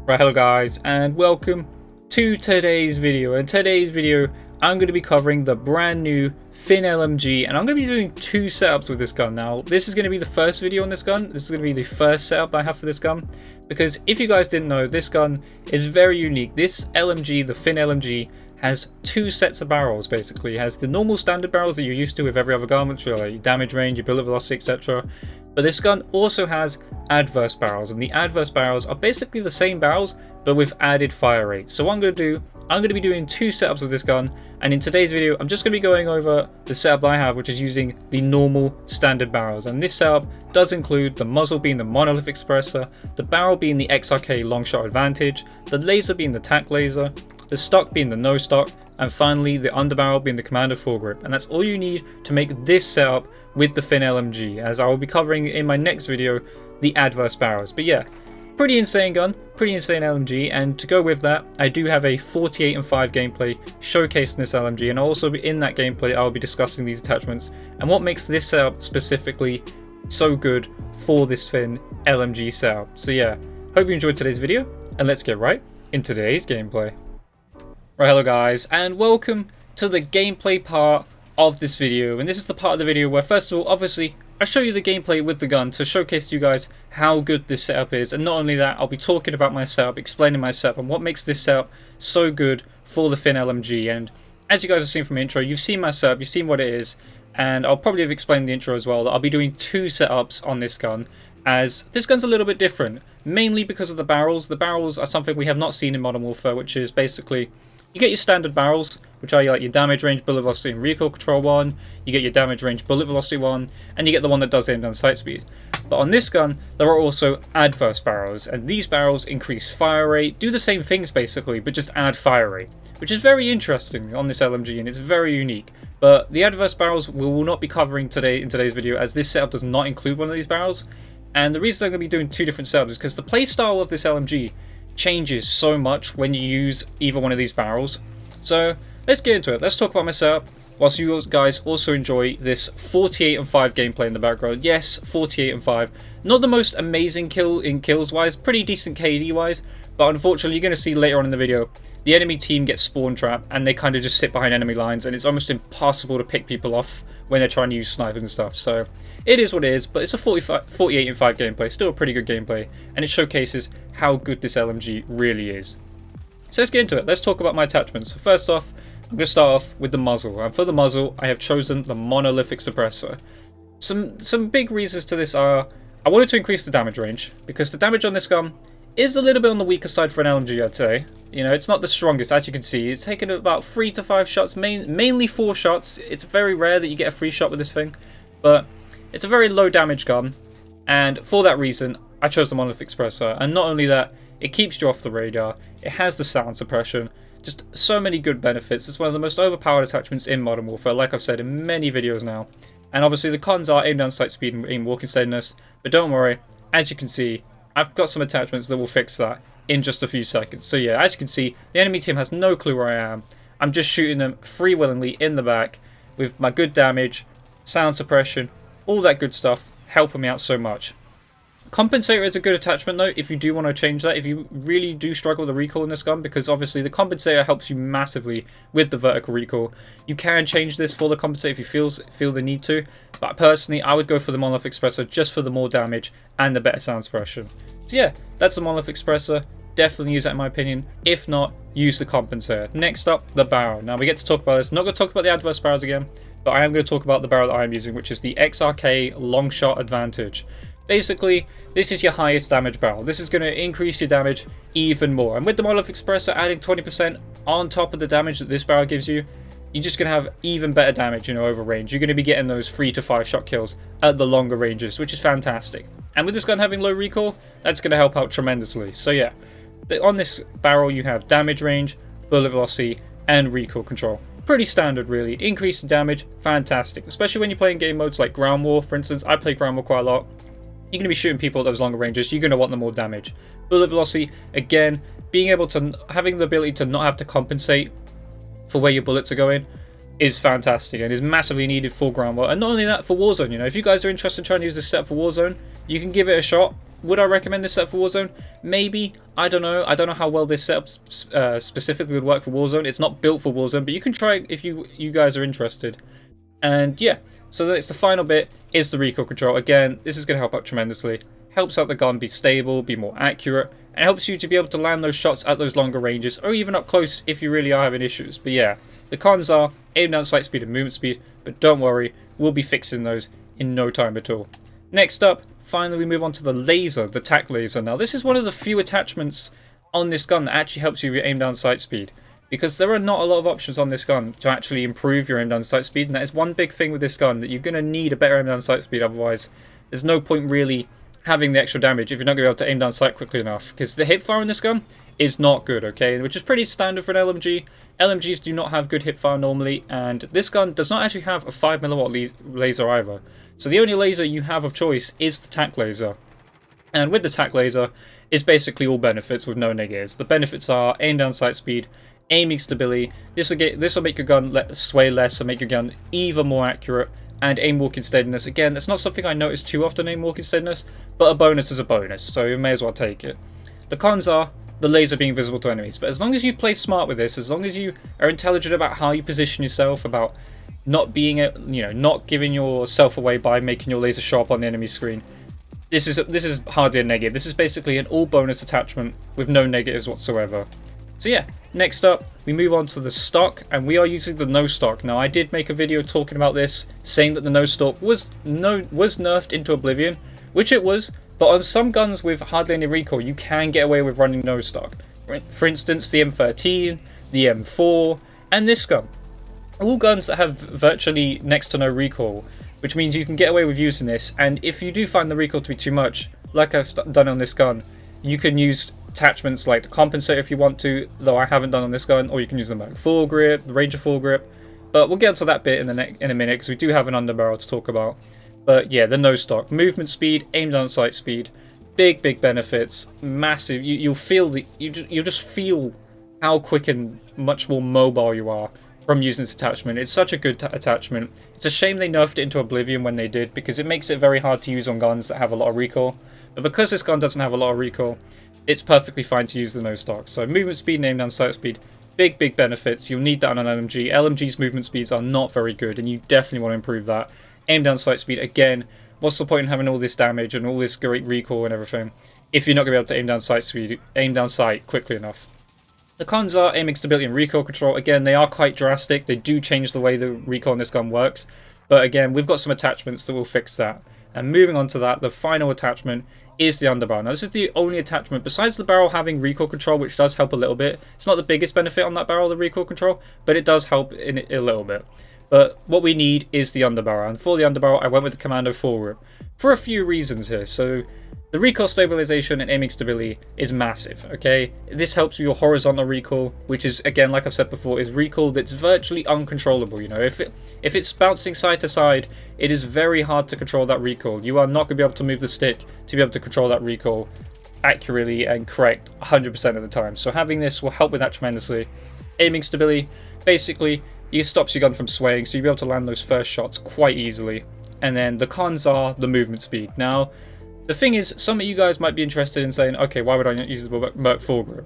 Right, hello guys, and welcome to today's video. In today's video, I'm going to be covering the brand new Fin LMG, and I'm going to be doing two setups with this gun. Now, this is going to be the first video on this gun. This is going to be the first setup that I have for this gun, because if you guys didn't know, this gun is very unique. This LMG, the Fin LMG, has two sets of barrels. Basically, it has the normal standard barrels that you're used to with every other gun, which are like your damage range, your bullet velocity, etc. But this gun also has adverse barrels, and the adverse barrels are basically the same barrels but with added fire rate. So what I'm going to do, I'm going to be doing two setups with this gun, and in today's video I'm just going to be going over the setup that I have, which is using the normal standard barrels. And this setup does include the muzzle being the monolithic suppressor, the barrel being the XRK long shot advantage, the laser being the tack laser, the stock being the no stock, and finally the underbarrel being the commander foregrip. And that's all you need to make this setup with the Fin LMG, as I will be covering in my next video the adverse barrels. But yeah, pretty insane gun, pretty insane LMG, and to go with that, I do have a 48 and 5 gameplay showcasing this LMG, and also in that gameplay I'll be discussing these attachments and what makes this setup specifically so good for this Fin LMG setup. So yeah, hope you enjoyed today's video, and let's get right into today's gameplay. Right, hello guys, and welcome to the gameplay part of this video. And this is the part of the video where, first of all, obviously I show you the gameplay with the gun to showcase to you guys how good this setup is, and not only that, I'll be talking about my setup, explaining my setup and what makes this setup so good for the Fin LMG. And as you guys have seen from the intro, you've seen my setup, you've seen what it is, and I'll probably have explained in the intro as well that I'll be doing two setups on this gun, as this gun's a little bit different, mainly because of the barrels. The barrels are something we have not seen in Modern Warfare, which is basically you get your standard barrels, which are like your damage range, bullet velocity, and recoil control one. You get your damage range, bullet velocity one, and you get the one that does aim down sight speed. But on this gun, there are also adverse barrels, and these barrels increase fire rate, do the same things basically, but just add fire rate, which is very interesting on this LMG, and it's very unique. But the adverse barrels we will not be covering today in today's video, as this setup does not include one of these barrels. And the reason I'm going to be doing two different setups is because the playstyle of this LMG changes so much when you use either one of these barrels. So let's get into it. Let's talk about my setup, whilst you guys also enjoy this 48 and 5 gameplay in the background. Yes, 48 and 5. Not the most amazing kills wise, pretty decent KD wise, but unfortunately you're going to see later on in the video, the enemy team gets spawn trapped and they kind of just sit behind enemy lines, and it's almost impossible to pick people off when they're trying to use snipers and stuff. So it is what it is, but it's a 48 and 5 gameplay, still a pretty good gameplay, and it showcases how good this LMG really is. So let's get into it. Let's talk about my attachments. So first off, I'm going to start off with the muzzle, and for the muzzle I have chosen the monolithic suppressor. Some big reasons to this are, I wanted to increase the damage range, because the damage on this gun is a little bit on the weaker side for an LMG, I'd say. You know, it's not the strongest, as you can see. It's taken about 3 to 5 shots, mainly 4 shots. It's very rare that you get a free shot with this thing, but it's a very low damage gun, and for that reason I chose the monolithic suppressor. And not only that, it keeps you off the radar, it has the sound suppression, just so many good benefits. It's one of the most overpowered attachments in Modern Warfare, like I've said in many videos now. And obviously the cons are aim down sight speed and aim walking steadiness, but don't worry, as you can see, I've got some attachments that will fix that in just a few seconds. So yeah, as you can see, the enemy team has no clue where I am. I'm just shooting them freewillingly in the back with my good damage, sound suppression, all that good stuff, helping me out so much. Compensator is a good attachment though, if you do want to change that, if you really do struggle with the recoil in this gun, because obviously the compensator helps you massively with the vertical recoil. You can change this for the compensator if you feel the need to, but personally I would go for the monolithic suppressor just for the more damage and the better sound suppression. So yeah, that's the monolithic suppressor. Definitely use that in my opinion. If not, use the compensator. Next up, the barrel. Now we get to talk about this. Not going to talk about the adverse barrels again, but I am going to talk about the barrel that I'm using, which is the XRK long shot advantage. Basically, this is your highest damage barrel. This is going to increase your damage even more. And with the monolithic suppressor adding 20% on top of the damage that this barrel gives you, you're just going to have even better damage, over range. You're going to be getting those 3 to 5 shot kills at the longer ranges, which is fantastic. And with this gun having low recoil, that's going to help out tremendously. So yeah, on this barrel you have damage range, bullet velocity, and recoil control. Pretty standard really. Increase in damage, fantastic. Especially when you're playing game modes like ground war, for instance. I play ground war quite a lot. You're going to be shooting people at those longer ranges, you're going to want the more damage. Bullet velocity, again, having the ability to not have to compensate for where your bullets are going is fantastic and is massively needed for ground war. And not only that, for Warzone, if you guys are interested in trying to use this setup for Warzone, you can give it a shot. Would I recommend this setup for Warzone? Maybe. I don't know. I don't know how well this setup specifically would work for Warzone. It's not built for Warzone, but you can try it if you guys are interested. And yeah, so that's the final bit, is the recoil control. Again, this is going to help out tremendously. Helps out the gun be stable, be more accurate, and helps you to be able to land those shots at those longer ranges, or even up close if you really are having issues. But yeah, the cons are aim down, sight speed, and movement speed, but don't worry, we'll be fixing those in no time at all. Next up, finally we move on to the laser, the tac laser. Now this is one of the few attachments on this gun that actually helps you with your aim down, sight speed, because there are not a lot of options on this gun to actually improve your aim down, sight speed, and that is one big thing with this gun, that you're going to need a better aim down, sight speed, otherwise there's no point really having the extra damage if you're not going to be able to aim down sight quickly enough, because the hip fire on this gun is not good, okay, which is pretty standard for an LMG. LMGs do not have good hip fire normally, and this gun does not actually have a 5mm laser either. So the only laser you have of choice is the tac laser. And with the tac laser, it's basically all benefits with no negatives. The benefits are aim down sight speed, aiming stability. This will make your gun sway less and make your gun even more accurate, and aim walking steadiness. Again, that's not something I notice too often, aim walking steadiness, but a bonus is a bonus, so you may as well take it. The cons are the laser being visible to enemies, but as long as you play smart with this, as long as you are intelligent about how you position yourself, about not being not giving yourself away by making your laser show up on the enemy screen, this is hardly a negative. This is basically an all bonus attachment with no negatives whatsoever. So yeah, next up we move on to the stock, and we are using the no stock. Now I did make a video talking about this, saying that the no stock was nerfed into oblivion, which it was, but on some guns with hardly any recoil you can get away with running no stock. For instance, the M13, the M4, and this gun. All guns that have virtually next to no recoil, which means you can get away with using this, and if you do find the recoil to be too much, like I've done on this gun, you can use attachments like the compensator if you want to, though I haven't done on this gun, or you can use the Merc foregrip, the Ranger foregrip, but we'll get to that bit in a minute because we do have an underbarrel to talk about. But yeah, the no stock, movement speed, aim down sight speed, big benefits, massive. You'll just feel how quick and much more mobile you are from using this attachment. It's such a good attachment. It's a shame they nerfed it into oblivion when they did, because it makes it very hard to use on guns that have a lot of recoil. But because this gun doesn't have a lot of recoil, it's perfectly fine to use the no stock. So movement speed and aim down sight speed, big benefits. You'll need that on an LMG. LMG's movement speeds are not very good, and you definitely want to improve that. Aim down sight speed, again, what's the point in having all this damage and all this great recoil and everything if you're not going to be able to aim down sight quickly enough? The cons are aiming stability and recoil control. Again, they are quite drastic. They do change the way the recoil on this gun works. But again, we've got some attachments that will fix that. And moving on to that, the final attachment is the underbarrel. Now, this is the only attachment, besides the barrel having recoil control, which does help a little bit. It's not the biggest benefit on that barrel, the recoil control, but it does help in it a little bit. But what we need is the underbarrel. And for the underbarrel, I went with the Commando foregrip for a few reasons here. So the recoil stabilization and aiming stability is massive, okay? This helps with your horizontal recoil, which is, again, like I've said before, is recoil that's virtually uncontrollable. You know, if it's bouncing side to side, it is very hard to control that recoil. You are not going to be able to move the stick to be able to control that recoil accurately and correct 100% of the time. So having this will help with that tremendously. Aiming stability, basically, it stops your gun from swaying, so you'll be able to land those first shots quite easily. And then the cons are the movement speed. Now, the thing is, some of you guys might be interested in saying, okay, why would I not use the Merc foregrip?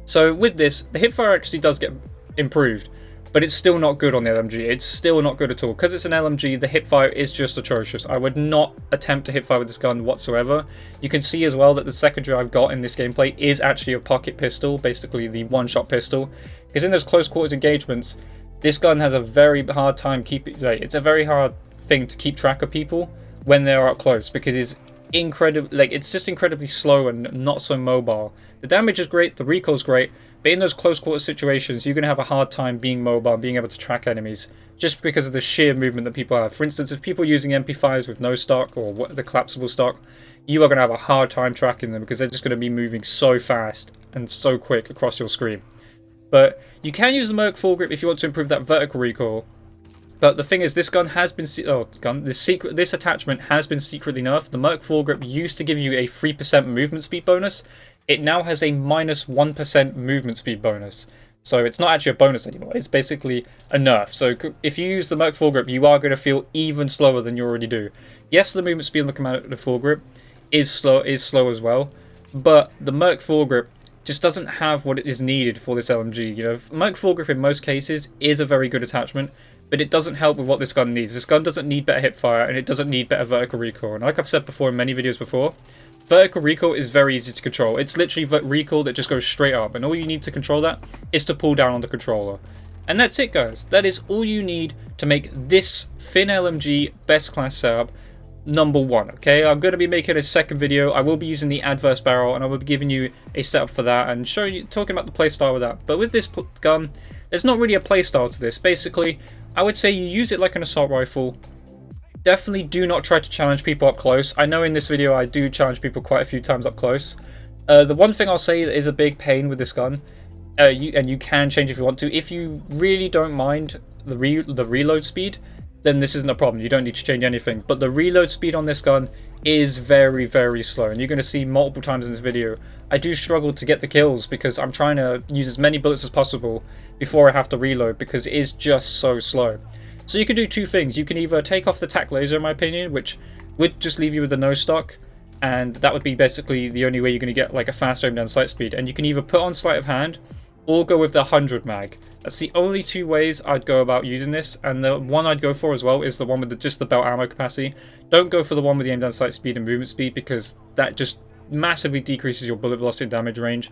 So with this, the hipfire actually does get improved, but it's still not good on the LMG. It's still not good at all. Because it's an LMG, the hipfire is just atrocious. I would not attempt to hipfire with this gun whatsoever. You can see as well that the secondary I've got in this gameplay is actually a pocket pistol, basically the one-shot pistol. Because in those close quarters engagements, this gun has a very hard time keeping. It's a very hard thing to keep track of people when they're up close, because it's it's just incredibly slow and not so mobile. The damage is great, the recoil is great, but in those close quarter situations, you're going to have a hard time being mobile and being able to track enemies, just because of the sheer movement that people have. For instance, if people are using MP5s with no stock or the collapsible stock, you are going to have a hard time tracking them, because they're just going to be moving so fast and so quick across your screen. But you can use the Merc foregrip if you want to improve that vertical recoil. But the thing is, this gun has been this attachment has been secretly nerfed. The Merc foregrip used to give you a 3% movement speed bonus. It now has a minus 1% movement speed bonus. So it's not actually a bonus anymore. It's basically a nerf. So if you use the Merc foregrip, you are going to feel even slower than you already do. Yes, the movement speed on the Commando foregrip is slow as well. But the Merc foregrip just doesn't have what it is needed for this LMG. You know, Merc foregrip in most cases is a very good attachment, but it doesn't help with what this gun needs. This gun doesn't need better hipfire, and it doesn't need better vertical recoil. And like I've said before in many videos before, vertical recoil is very easy to control. It's literally recoil that just goes straight up, and all you need to control that is to pull down on the controller. And that's it, guys. That is all you need to make this Fin LMG best class setup #1. Okay, I'm going to be making a second video. I will be using the adverse barrel, and I will be giving you a setup for that and showing you, talking about the playstyle with that. But with this gun, there's not really a playstyle to this. Basically, I would say you use it like an assault rifle. Definitely do not try to challenge people up close. I know in this video I do challenge people quite a few times up close. The one thing I'll say that is a big pain with this gun, you can change if you want to. If you really don't mind the reload speed, then this isn't a problem. You don't need to change anything. But the reload speed on this gun is very, very slow. And you're going to see multiple times in this video, I do struggle to get the kills because I'm trying to use as many bullets as possible before I have to reload because it is just so slow. So you can do two things. You can either take off the tac laser, in my opinion, which would just leave you with the no stock. And that would be basically the only way you're going to get like a fast aim down sight speed. And you can either put on sleight of hand or go with the 100 mag. That's the only two ways I'd go about using this, and the one I'd go for as well is the one with just the belt ammo capacity. Don't go for the one with the aim down sight speed and movement speed because that just massively decreases your bullet velocity and damage range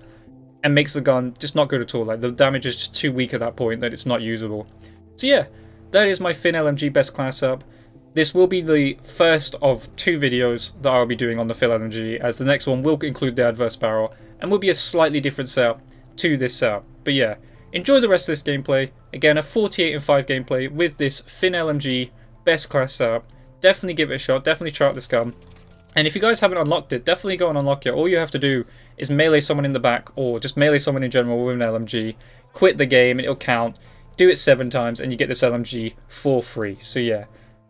and makes the gun just not good at all. Like, the damage is just too weak at that point that it's not usable. So yeah, that is my Fin LMG best class setup. This will be the first of 2 videos that I'll be doing on the Fin LMG, as the next one will include the adverse barrel and will be a slightly different setup to this setup. But yeah, enjoy the rest of this gameplay. Again, a 48-5 gameplay with this Fin LMG best class setup. Definitely give it a shot, definitely try out this gun. And if you guys haven't unlocked it, definitely go and unlock it. All you have to do is melee someone in the back, or just melee someone in general with an LMG, quit the game and it'll count, do it 7 times and you get this LMG for free. So yeah,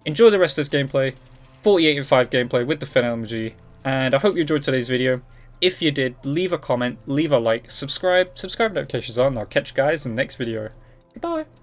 enjoy the rest of this gameplay, 48-5 gameplay with the Fin LMG, and I hope you enjoyed today's video. If you did, leave a comment, leave a like, subscribe notifications on, and I'll catch you guys in the next video. Goodbye.